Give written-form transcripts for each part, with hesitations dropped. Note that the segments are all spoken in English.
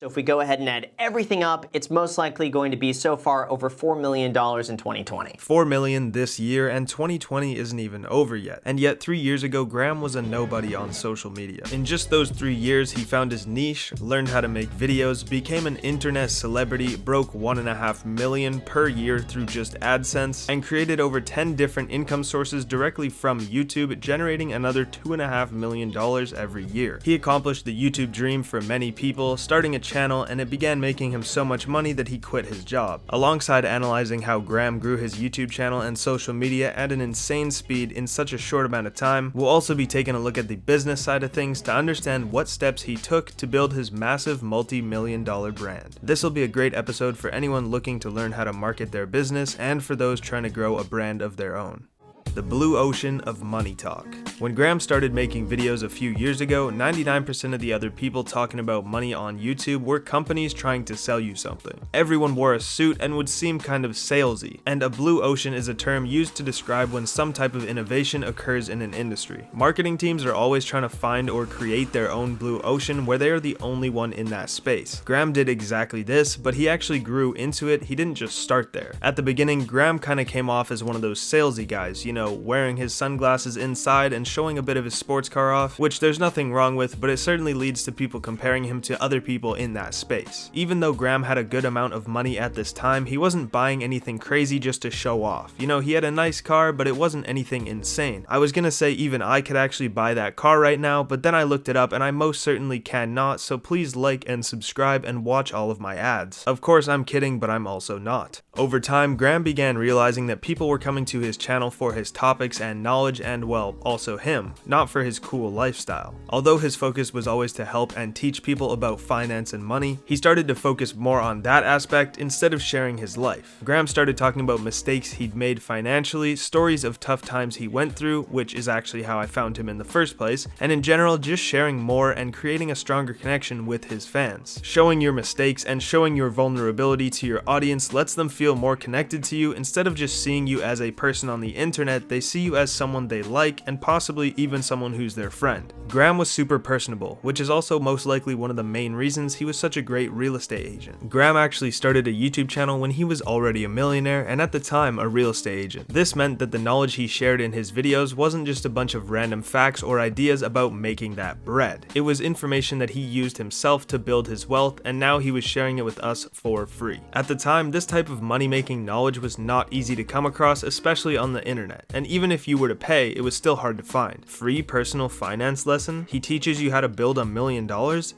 So if we go ahead and add everything up, it's most likely going to be so far over $4 million in 2020. $4 million this year, and 2020 isn't even over yet. And yet 3 years ago, Graham was a nobody on social media. In just those 3 years, he found his niche, learned how to make videos, became an internet celebrity, broke $1.5 million per year through just AdSense, and created over 10 different income sources directly from YouTube, generating another $2.5 million every year. He accomplished the YouTube dream for many people, starting a channel, and it began making him so much money that he quit his job. Alongside analyzing how Graham grew his YouTube channel and social media at an insane speed in such a short amount of time, we'll also be taking a look at the business side of things to understand what steps he took to build his massive multi-million-dollar brand. This will be a great episode for anyone looking to learn how to market their business and for those trying to grow a brand of their own. The blue ocean of money talk. When Graham started making videos a few years ago, 99% of the other people talking about money on YouTube were companies trying to sell you something. Everyone wore a suit and would seem kind of salesy, and a blue ocean is a term used to describe when some type of innovation occurs in an industry. Marketing teams are always trying to find or create their own blue ocean where they are the only one in that space. Graham did exactly this, but he actually grew into it. He didn't just start there. At the beginning, Graham kind of came off as one of those salesy guys, you know, wearing his sunglasses inside and showing a bit of his sports car off, which there's nothing wrong with, but it certainly leads to people comparing him to other people in that space. Even though Graham had a good amount of money at this time, he wasn't buying anything crazy just to show off. You know, he had a nice car, but it wasn't anything insane. I was gonna say even I could actually buy that car right now, but then I looked it up and I most certainly cannot, so please like and subscribe and watch all of my ads. Of course, I'm kidding, but I'm also not. Over time, Graham began realizing that people were coming to his channel for his topics and knowledge and, well, also him, not for his cool lifestyle. Although his focus was always to help and teach people about finance and money, he started to focus more on that aspect instead of sharing his life. Graham started talking about mistakes he'd made financially, stories of tough times he went through, which is actually how I found him in the first place, and in general just sharing more and creating a stronger connection with his fans. Showing your mistakes and showing your vulnerability to your audience lets them feel more connected to you. Instead of just seeing you as a person on the internet, they see you as someone they like and possibly even someone who's their friend. Graham was super personable, which is also most likely one of the main reasons he was such a great real estate agent. Graham actually started a YouTube channel when he was already a millionaire and at the time a real estate agent. This meant that the knowledge he shared in his videos wasn't just a bunch of random facts or ideas about making that bread. It was information that he used himself to build his wealth, and now he was sharing it with us for free. At the time, this type of money-making knowledge was not easy to come across, especially on the internet, and even if you were to pay, it was still hard to find. Free personal finance lesson? He teaches you how to build $1 million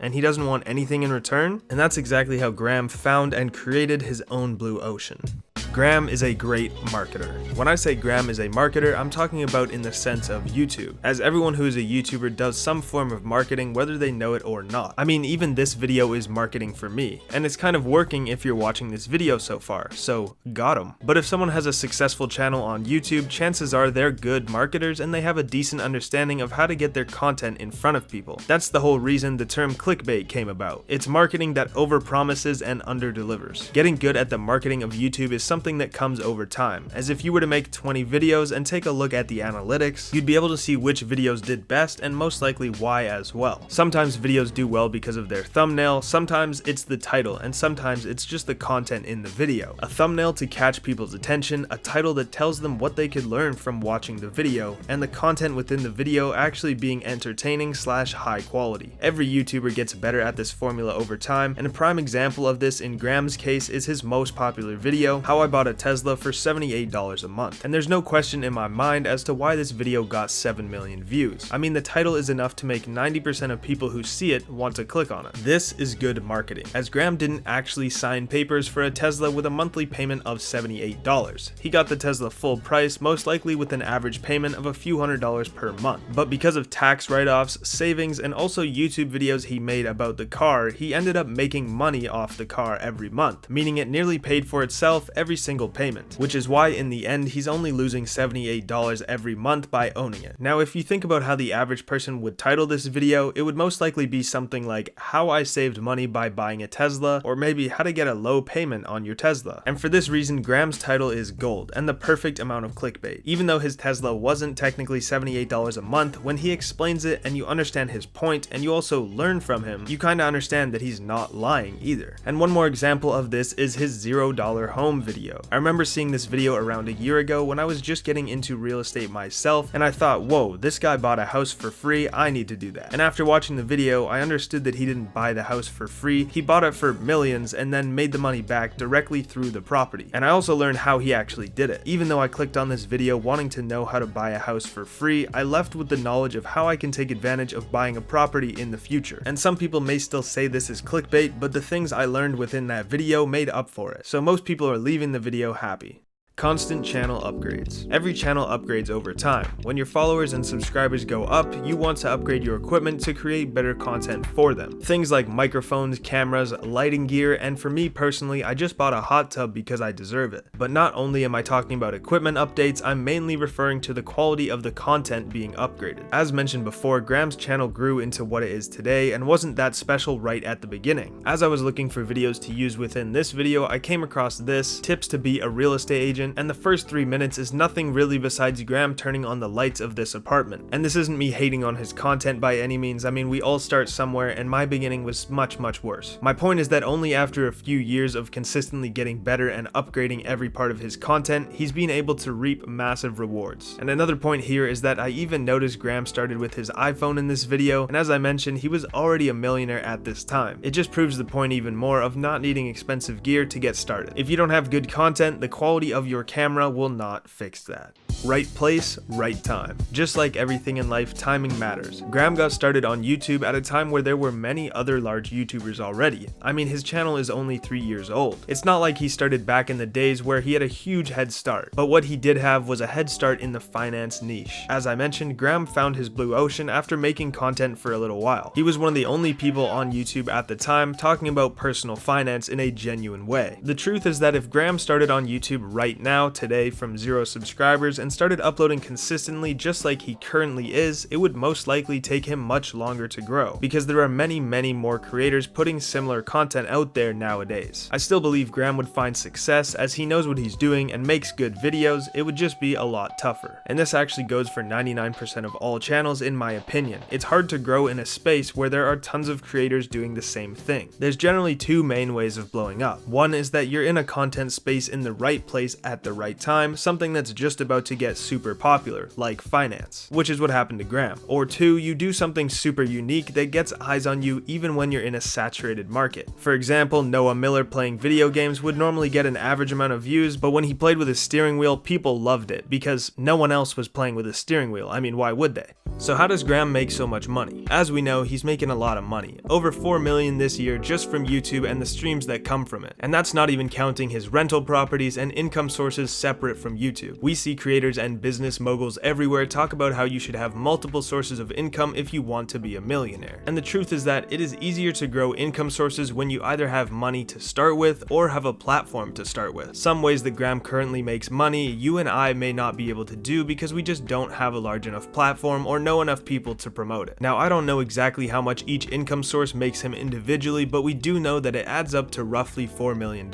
and he doesn't want anything in return? And that's exactly how Graham found and created his own blue ocean. Graham is a great marketer. When I say Graham is a marketer, I'm talking about in the sense of YouTube, as everyone who is a YouTuber does some form of marketing whether they know it or not. I mean, even this video is marketing for me, and it's kind of working if you're watching this video so far, so got 'em. But if someone has a successful channel on YouTube, chances are they're good marketers and they have a decent understanding of how to get their content in front of people. That's the whole reason the term clickbait came about. It's marketing that overpromises and underdelivers. Getting good at the marketing of YouTube is something that comes over time, as if you were to make 20 videos and take a look at the analytics, you'd be able to see which videos did best and most likely why as well. Sometimes videos do well because of their thumbnail, sometimes it's the title, and sometimes it's just the content in the video. A thumbnail to catch people's attention, a title that tells them what they could learn from watching the video, and the content within the video actually being entertaining / high quality. Every YouTuber gets better at this formula over time, and a prime example of this in Graham's case is his most popular video, How I Bought a Tesla for $78 a month. And there's no question in my mind as to why this video got 7 million views. I mean, the title is enough to make 90% of people who see it want to click on it. This is good marketing, as Graham didn't actually sign papers for a Tesla with a monthly payment of $78. He got the Tesla full price, most likely with an average payment of a few $100s per month. But because of tax write-offs, savings, and also YouTube videos he made about the car, he ended up making money off the car every month, meaning it nearly paid for itself every single payment, which is why in the end he's only losing $78 every month by owning it. Now if you think about how the average person would title this video, it would most likely be something like how I saved money by buying a Tesla, or maybe how to get a low payment on your Tesla. And for this reason, Graham's title is gold and the perfect amount of clickbait. Even though his Tesla wasn't technically $78 a month, when he explains it and you understand his point and you also learn from him, you kinda understand that he's not lying either. And one more example of this is his $0 home video. I remember seeing this video around a year ago when I was just getting into real estate myself, and I thought, whoa, this guy bought a house for free, I need to do that. And after watching the video, I understood that he didn't buy the house for free, he bought it for millions and then made the money back directly through the property. And I also learned how he actually did it. Even though I clicked on this video wanting to know how to buy a house for free, I left with the knowledge of how I can take advantage of buying a property in the future. And some people may still say this is clickbait, but the things I learned within that video made up for it. So most people are leaving the video happy. Constant channel upgrades. Every channel upgrades over time. When your followers and subscribers go up, you want to upgrade your equipment to create better content for them. Things like microphones, cameras, lighting gear, and for me personally, I just bought a hot tub because I deserve it. But not only am I talking about equipment updates, I'm mainly referring to the quality of the content being upgraded. As mentioned before, Graham's channel grew into what it is today and wasn't that special right at the beginning. As I was looking for videos to use within this video, I came across this, tips to be a real estate agent, and the first 3 minutes is nothing really besides Graham turning on the lights of this apartment. And this isn't me hating on his content by any means. I mean, we all start somewhere and my beginning was much worse. My point is that only after a few years of consistently getting better and upgrading every part of his content, he's been able to reap massive rewards. And another point here is that I even noticed Graham started with his iPhone in this video, and as I mentioned, he was already a millionaire at this time. It just proves the point even more of not needing expensive gear to get started. If you don't have good content, the quality of your camera will not fix that. Right place, right time. Just like everything in life, timing matters. Graham got started on YouTube at a time where there were many other large YouTubers already. I mean, his channel is only 3 years old. It's not like he started back in the days where he had a huge head start, but what he did have was a head start in the finance niche. As I mentioned, Graham found his blue ocean after making content for a little while. He was one of the only people on YouTube at the time talking about personal finance in a genuine way. The truth is that if Graham started on YouTube right now, today, from 0 subscribers and started uploading consistently just like he currently is, it would most likely take him much longer to grow, because there are many more creators putting similar content out there nowadays. I still believe Graham would find success as he knows what he's doing and makes good videos. It would just be a lot tougher. And this actually goes for 99% of all channels in my opinion. It's hard to grow in a space where there are tons of creators doing the same thing. There's generally 2 main ways of blowing up. One is that you're in a content space in the right place at the right time, something that's just about to get super popular, like finance, which is what happened to Graham. Or 2, you do something super unique that gets eyes on you even when you're in a saturated market. For example, Noah Miller playing video games would normally get an average amount of views, but when he played with his steering wheel, people loved it because no one else was playing with a steering wheel. I mean, why would they? So how does Graham make so much money? As we know, he's making a lot of money. Over 4 million this year just from YouTube and the streams that come from it. And that's not even counting his rental properties and income sources separate from YouTube. We see creators and business moguls everywhere talk about how you should have multiple sources of income if you want to be a millionaire. And the truth is that it is easier to grow income sources when you either have money to start with or have a platform to start with. Some ways that Graham currently makes money, you and I may not be able to do because we just don't have a large enough platform or know enough people to promote it. Now, I don't know exactly how much each income source makes him individually, but we do know that it adds up to roughly $4 million.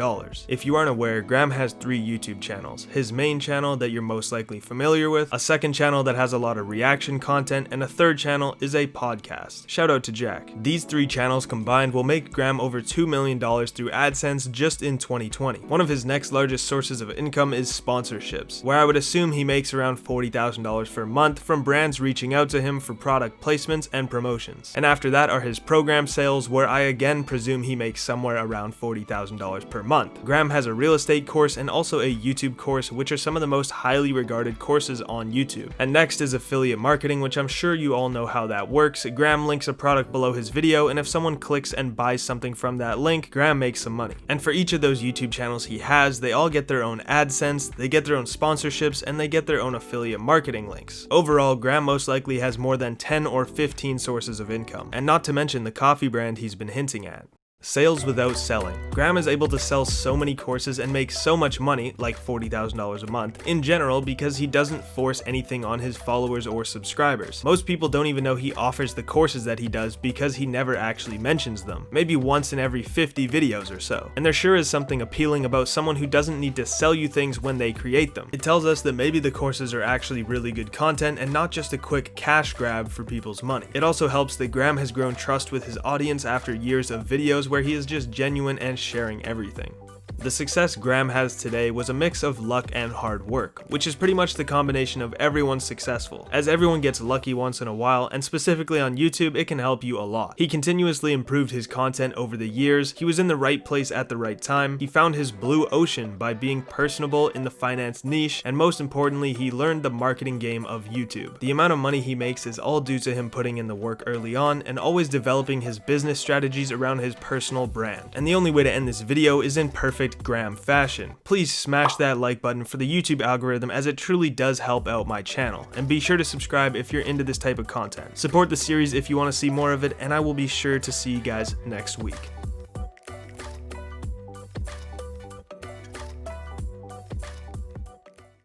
If you aren't aware, Graham has 3 YouTube channels. His main channel that you're most likely familiar with, a second channel that has a lot of reaction content, and a third channel is a podcast. Shout out to Jack. These 3 channels combined will make Graham over $2 million through AdSense just in 2020. One of his next largest sources of income is sponsorships, where I would assume he makes around $40,000 per month from brands reaching out to him for product placements and promotions. And after that are his program sales, where I again presume he makes somewhere around $40,000 per month. Graham has a real estate course and also a YouTube course, which are some of the most highly regarded courses on YouTube. And next is affiliate marketing, which I'm sure you all know how that works. Graham links a product below his video, and if someone clicks and buys something from that link, Graham makes some money. And for each of those YouTube channels he has, they all get their own AdSense, they get their own sponsorships, and they get their own affiliate marketing links. Overall, Graham most likely has more than 10 or 15 sources of income, and not to mention the coffee brand he's been hinting at. Sales without selling. Graham is able to sell so many courses and make so much money, like $40,000 a month, in general because he doesn't force anything on his followers or subscribers. Most people don't even know he offers the courses that he does because he never actually mentions them, maybe once in every 50 videos or so. And there sure is something appealing about someone who doesn't need to sell you things when they create them. It tells us that maybe the courses are actually really good content and not just a quick cash grab for people's money. It also helps that Graham has grown trust with his audience after years of videos where he is just genuine and sharing everything. The success Graham has today was a mix of luck and hard work, which is pretty much the combination of everyone successful, as everyone gets lucky once in a while, and specifically on YouTube, it can help you a lot. He continuously improved his content over the years, he was in the right place at the right time, he found his blue ocean by being personable in the finance niche, and most importantly, he learned the marketing game of YouTube. The amount of money he makes is all due to him putting in the work early on, and always developing his business strategies around his personal brand. And the only way to end this video is in perfect Graham fashion. Please smash that like button for the YouTube algorithm, as it truly does help out my channel, and be sure to subscribe if you're into this type of content. Support the series if you want to see more of it, and I will be sure to see you guys next week.